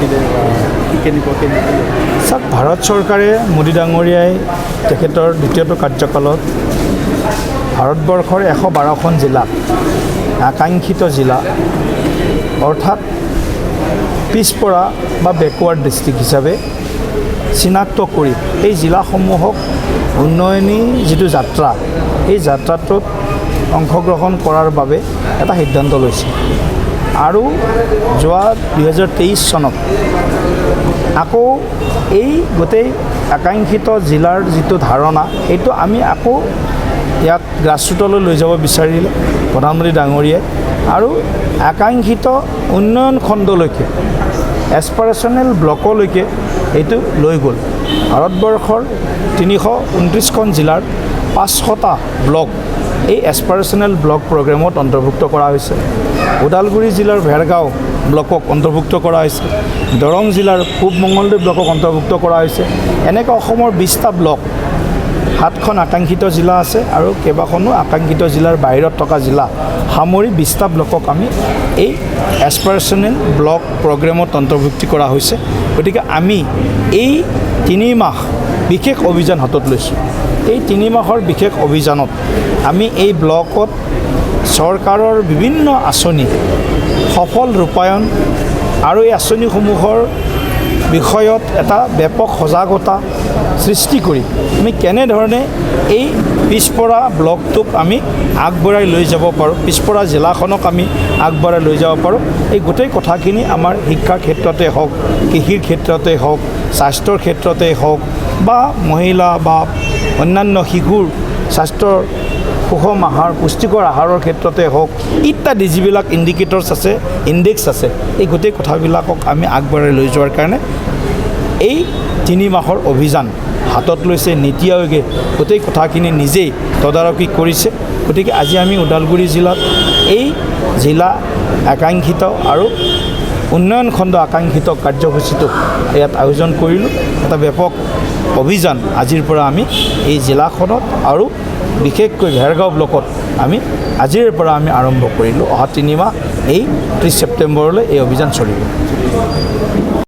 কৰিলে বা কেনেকুৱাকৈ চাওক, ভাৰত চৰকাৰে মোদী ডাঙৰীয়াই তেখেতৰ দ্বিতীয়টো কাৰ্যকালত ভাৰতবৰ্ষৰ 112খন জিলাক আকাংক্ষিত জিলা অৰ্থাৎ পিছপৰা বা বেকৱাৰ্ড ডিষ্ট্ৰিক্ট হিচাপে চিনাক্ত কৰি এই জিলাসমূহক উন্নয়নী যিটো যাত্ৰা, এই যাত্ৰাটোত অংশগ্ৰহণ কৰাৰ বাবে এটা সিদ্ধান্ত লৈছে। আৰু যোৱা 2023 চনত আকৌ এই গোটেই আকাংক্ষিত জিলাৰ যিটো ধাৰণা, এইটো আমি আকৌ ইয়াক গ্ৰাছৰুটলৈ লৈ যাব বিচাৰিলে প্ৰধানমন্ত্ৰী ডাঙৰীয়াই, আৰু আকাংক্ষিত উন্নয়ন খণ্ডলৈকে এছপাৰেশ্যনেল ব্লকলৈকে এইটো লৈ গ'ল। ভাৰতবৰ্ষৰ 329খন জিলাৰ 500টা ব্লক এই এছপাৰেশ্যনেল ব্লক প্ৰগ্ৰেমত অন্তৰ্ভুক্ত কৰা হৈছে। ওদালগুৰি জিলাৰ ভেৰগাঁও ব্লকক অন্তৰ্ভুক্ত কৰা হৈছে, দৰং জিলাৰ পূব মঙলদৈ ব্লকক অন্তৰ্ভুক্ত কৰা হৈছে। এনেকৈ অসমৰ 20টা ব্লক, 7খন আকাংক্ষিত জিলা আছে আৰু কেইবাখনো আকাংক্ষিত জিলাৰ বাহিৰত থকা জিলা সামৰি 20টা ব্লকক আমি এই এছপাৰেশ্যনেল ব্লক প্ৰগ্ৰেমত অন্তৰ্ভুক্তি কৰা হৈছে। গতিকে আমি এই 3 মাহ বিশেষ অভিযান হাতত লৈছোঁ। এই 3 মাহৰ বিশেষ অভিযানত আমি এই ব্লকত চৰকাৰৰ বিভিন্ন আঁচনি সফল ৰূপায়ণ আৰু এই আঁচনিসমূহৰ বিষয়ত এটা ব্যাপক সজাগতা সৃষ্টি কৰি আমি কেনেধৰণে এই পিছপৰা ব্লকটোক আমি আগবঢ়াই লৈ যাব পাৰোঁ, পিছপৰা জিলাখনক আমি আগবঢ়াই লৈ যাব পাৰোঁ, এই গোটেই কথাখিনি আমাৰ শিক্ষাৰ ক্ষেত্ৰতে হওক, কৃষিৰ ক্ষেত্ৰতে হওক, স্বাস্থ্যৰ ক্ষেত্ৰতে হওক বা মহিলা বা অন্যান্য শিশুৰ স্বাস্থ্যৰ সুষম আহাৰ, পুষ্টিকৰ আহাৰৰ ক্ষেত্ৰতে হওক ইত্যাদি যিবিলাক ইণ্ডিকেটৰ্ছ আছে, ইণ্ডেক্স আছে, এই গোটেই কথাবিলাকক আমি আগবঢ়াই লৈ যোৱাৰ কাৰণে এই 3 মাহৰ অভিযান হাতত লৈছে। নীতি আয়োগে গোটেই কথাখিনি নিজেই তদাৰকী কৰিছে। গতিকে আজি আমি ওদালগুৰি জিলাত এই জিলা আকাংক্ষিত আৰু উন্নয়ন খণ্ড আকাংক্ষিত কাৰ্যসূচীটো ইয়াত আয়োজন কৰিলোঁ। এটা ব্যাপক অভিযান আজিৰ পৰা আমি এই জিলাখনত আৰু বিশেষকৈ ভেৰগাঁও ব্লকত আমি আজিৰ পৰা আমি আৰম্ভ কৰিলোঁ। অহা 3 মাহ এই 30 ছেপ্টেম্বৰলৈ এই অভিযান চলিব।